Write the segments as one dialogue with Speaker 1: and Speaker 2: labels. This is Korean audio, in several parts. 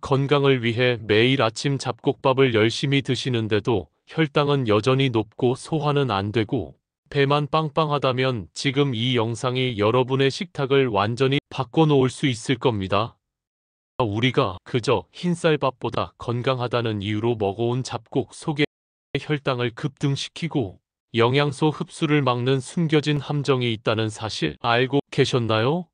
Speaker 1: 건강을 위해 매일 아침 잡곡밥을 열심히 드시는데도 혈당은 여전히 높고 소화는 안 되고 배만 빵빵하다면 지금 이 영상이 여러분의 식탁을 완전히 바꿔놓을 수 있을 겁니다. 우리가 그저 흰쌀밥보다 건강하다는 이유로 먹어온 잡곡 속에 혈당을 급등시키고 영양소 흡수를 막는 숨겨진 함정이 있다는 사실 알고 계셨나요?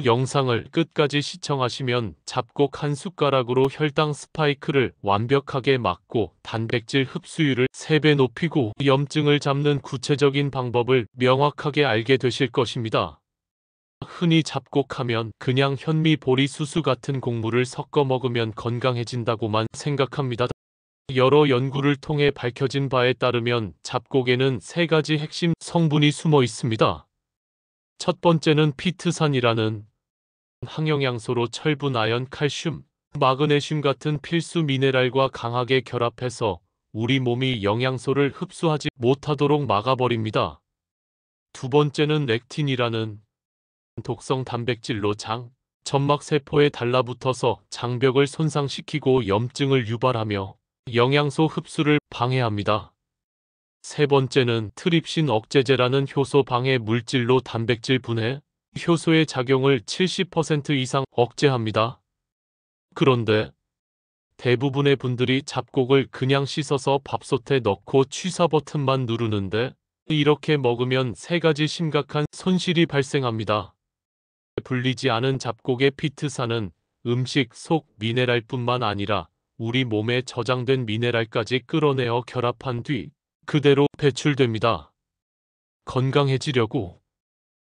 Speaker 1: 영상을 끝까지 시청하시면 잡곡 한 숟가락으로 혈당 스파이크를 완벽하게 막고 단백질 흡수율을 3배 높이고 염증을 잡는 구체적인 방법을 명확하게 알게 되실 것입니다. 흔히 잡곡하면 그냥 현미, 보리, 수수 같은 곡물을 섞어 먹으면 건강해진다고만 생각합니다. 여러 연구를 통해 밝혀진 바에 따르면 잡곡에는 3가지 핵심 성분이 숨어 있습니다. 첫 번째는 피트산이라는 항영양소로 철분, 아연, 칼슘, 마그네슘 같은 필수 미네랄과 강하게 결합해서 우리 몸이 영양소를 흡수하지 못하도록 막아버립니다. 두 번째는 렉틴이라는 독성 단백질로 점막세포에 달라붙어서 장벽을 손상시키고 염증을 유발하며 영양소 흡수를 방해합니다. 세 번째는 트립신 억제제라는 효소 방해 물질로 단백질 분해, 효소의 작용을 70% 이상 억제합니다. 그런데 대부분의 분들이 잡곡을 그냥 씻어서 밥솥에 넣고 취사 버튼만 누르는데 이렇게 먹으면 3가지 심각한 손실이 발생합니다. 불리지 않은 잡곡의 피트산은 음식 속 미네랄뿐만 아니라 우리 몸에 저장된 미네랄까지 끌어내어 결합한 뒤 그대로 배출됩니다. 건강해지려고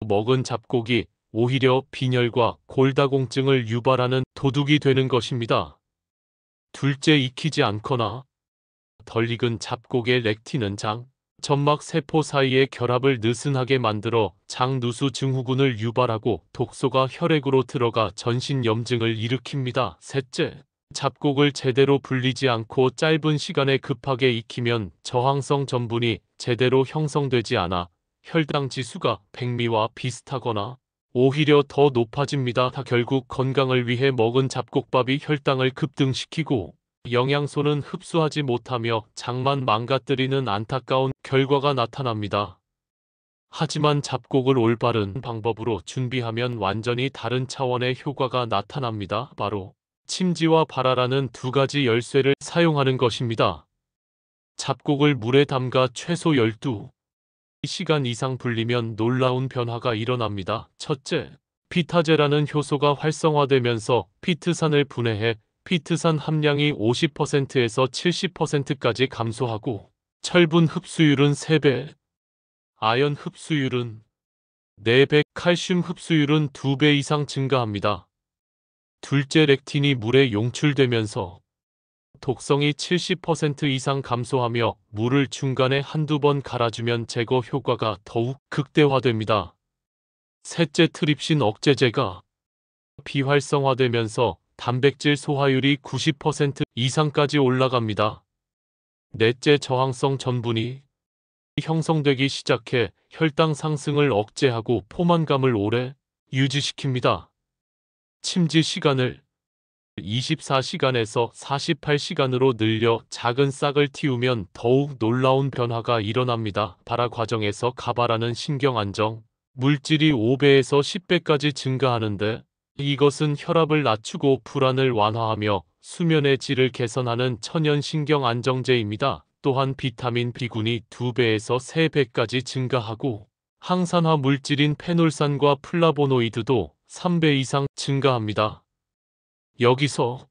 Speaker 1: 먹은 잡곡이 오히려 빈혈과 골다공증을 유발하는 도둑이 되는 것입니다. 둘째, 익히지 않거나 덜 익은 잡곡의 렉틴은 점막 세포 사이의 결합을 느슨하게 만들어 장누수 증후군을 유발하고 독소가 혈액으로 들어가 전신 염증을 일으킵니다. 셋째, 잡곡을 제대로 불리지 않고 짧은 시간에 급하게 익히면 저항성 전분이 제대로 형성되지 않아 혈당 지수가 백미와 비슷하거나 오히려 더 높아집니다. 결국 건강을 위해 먹은 잡곡밥이 혈당을 급등시키고 영양소는 흡수하지 못하며 장만 망가뜨리는 안타까운 결과가 나타납니다. 하지만 잡곡을 올바른 방법으로 준비하면 완전히 다른 차원의 효과가 나타납니다. 바로 침지와 발화라는 2가지 열쇠를 사용하는 것입니다. 잡곡을 물에 담가 최소 12시간 이상 불리면 놀라운 변화가 일어납니다. 첫째, 피타제라는 효소가 활성화되면서 피트산을 분해해 피트산 함량이 50%에서 70%까지 감소하고 철분 흡수율은 3배, 아연 흡수율은 4배, 칼슘 흡수율은 2배 이상 증가합니다. 둘째, 렉틴이 물에 용출되면서 독성이 70% 이상 감소하며 물을 중간에 한두 번 갈아주면 제거 효과가 더욱 극대화됩니다. 셋째, 트립신 억제제가 비활성화되면서 단백질 소화율이 90% 이상까지 올라갑니다. 넷째, 저항성 전분이 형성되기 시작해 혈당 상승을 억제하고 포만감을 오래 유지시킵니다. 침지 시간을 24시간에서 48시간으로 늘려 작은 싹을 틔우면 더욱 놀라운 변화가 일어납니다. 발화 과정에서 가바라는 신경안정 물질이 5배에서 10배까지 증가하는데 이것은 혈압을 낮추고 불안을 완화하며 수면의 질을 개선하는 천연신경 안정제입니다. 또한 비타민 B군이 2배에서 3배까지 증가하고 항산화 물질인 페놀산과 플라보노이드도 3배 이상 증가합니다. 여기서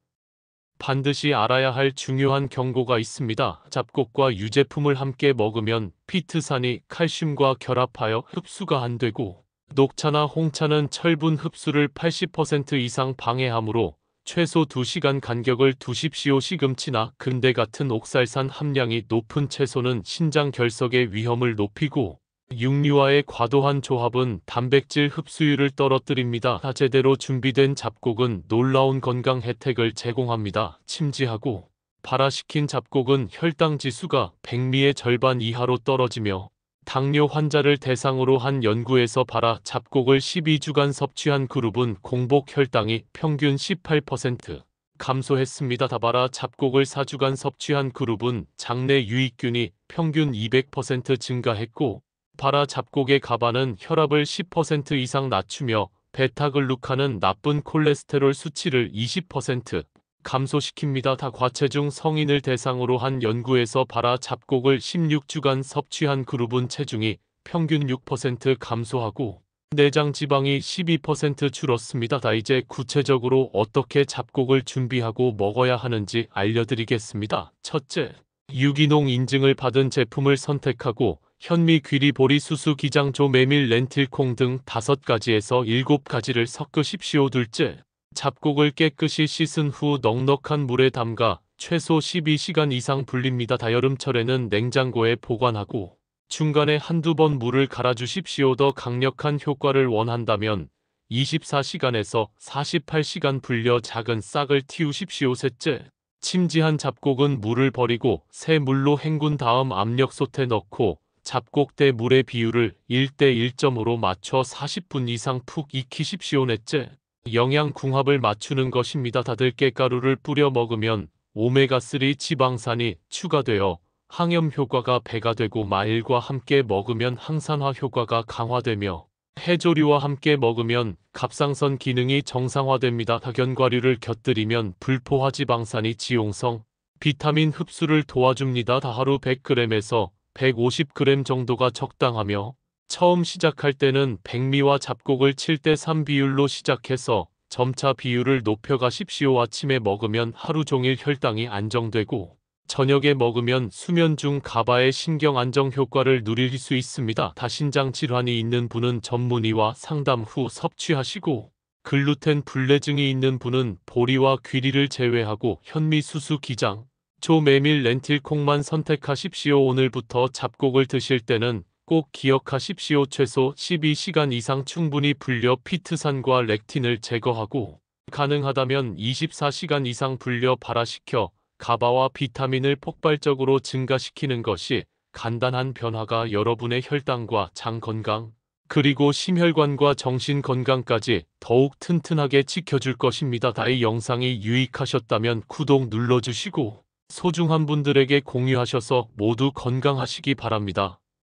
Speaker 1: 반드시 알아야 할 중요한 경고가 있습니다. 잡곡과 유제품을 함께 먹으면 피트산이 칼슘과 결합하여 흡수가 안 되고 녹차나 홍차는 철분 흡수를 80% 이상 방해하므로 최소 2시간 간격을 두십시오. 시금치나 근대 같은 옥살산 함량이 높은 채소는 신장 결석의 위험을 높이고 육류와의 과도한 조합은 단백질 흡수율을 떨어뜨립니다. 제대로 준비된 잡곡은 놀라운 건강 혜택을 제공합니다. 침지하고 발화시킨 잡곡은 혈당 지수가 백미의 절반 이하로 떨어지며 당뇨 환자를 대상으로 한 연구에서 발화 잡곡을 12주간 섭취한 그룹은 공복 혈당이 평균 18% 감소했습니다. 다바라 잡곡을 4주간 섭취한 그룹은 장내 유익균이 평균 200% 증가했고, 바라 잡곡의 가바는 혈압을 10% 이상 낮추며 베타글루칸은 나쁜 콜레스테롤 수치를 20% 감소시킵니다. 다과체중 성인을 대상으로 한 연구에서 바라 잡곡을 16주간 섭취한 그룹은 체중이 평균 6% 감소하고 내장 지방이 12% 줄었습니다. 다 이제 구체적으로 어떻게 잡곡을 준비하고 먹어야 하는지 알려드리겠습니다. 첫째, 유기농 인증을 받은 제품을 선택하고 현미, 귀리, 보리, 수수, 기장, 조, 메밀, 렌틸콩 등 5가지에서 7가지를 섞으십시오. 둘째, 잡곡을 깨끗이 씻은 후 넉넉한 물에 담가 최소 12시간 이상 불립니다. 다여름철에는 냉장고에 보관하고 중간에 한두 번 물을 갈아주십시오. 더 강력한 효과를 원한다면 24시간에서 48시간 불려 작은 싹을 틔우십시오. 셋째, 침지한 잡곡은 물을 버리고 새 물로 헹군 다음 압력솥에 넣고 잡곡 대 물의 비율을 1대 1.5로 맞춰 40분 이상 푹 익히십시오. 넷째, 영양 궁합을 맞추는 것입니다. 다들 깻가루를 뿌려 먹으면 오메가3 지방산이 추가되어 항염 효과가 배가 되고 마일과 함께 먹으면 항산화 효과가 강화되며 해조류와 함께 먹으면 갑상선 기능이 정상화됩니다. 다견과류를 곁들이면 불포화 지방산이 지용성, 비타민 흡수를 도와줍니다. 다 하루 100g에서 150g 정도가 적당하며 처음 시작할 때는 백미와 잡곡을 7대3 비율로 시작해서 점차 비율을 높여가십시오. 아침에 먹으면 하루 종일 혈당이 안정되고 저녁에 먹으면 수면 중 가바의 신경 안정 효과를 누릴 수 있습니다. 다신장 질환이 있는 분은 전문의와 상담 후 섭취하시고 글루텐 불내증이 있는 분은 보리와 귀리를 제외하고 현미, 수수, 기장, 조, 메밀, 렌틸콩만 선택하십시오. 오늘부터 잡곡을 드실 때는 꼭 기억하십시오. 최소 12시간 이상 충분히 불려 피트산과 렉틴을 제거하고 가능하다면 24시간 이상 불려 발화시켜 가바와 비타민을 폭발적으로 증가시키는 것이 간단한 변화가 여러분의 혈당과 장 건강, 그리고 심혈관과 정신 건강까지 더욱 튼튼하게 지켜줄 것입니다. 이 영상이 유익하셨다면 구독 눌러주시고 소중한 분들에게 공유하셔서 모두 건강하시기 바랍니다.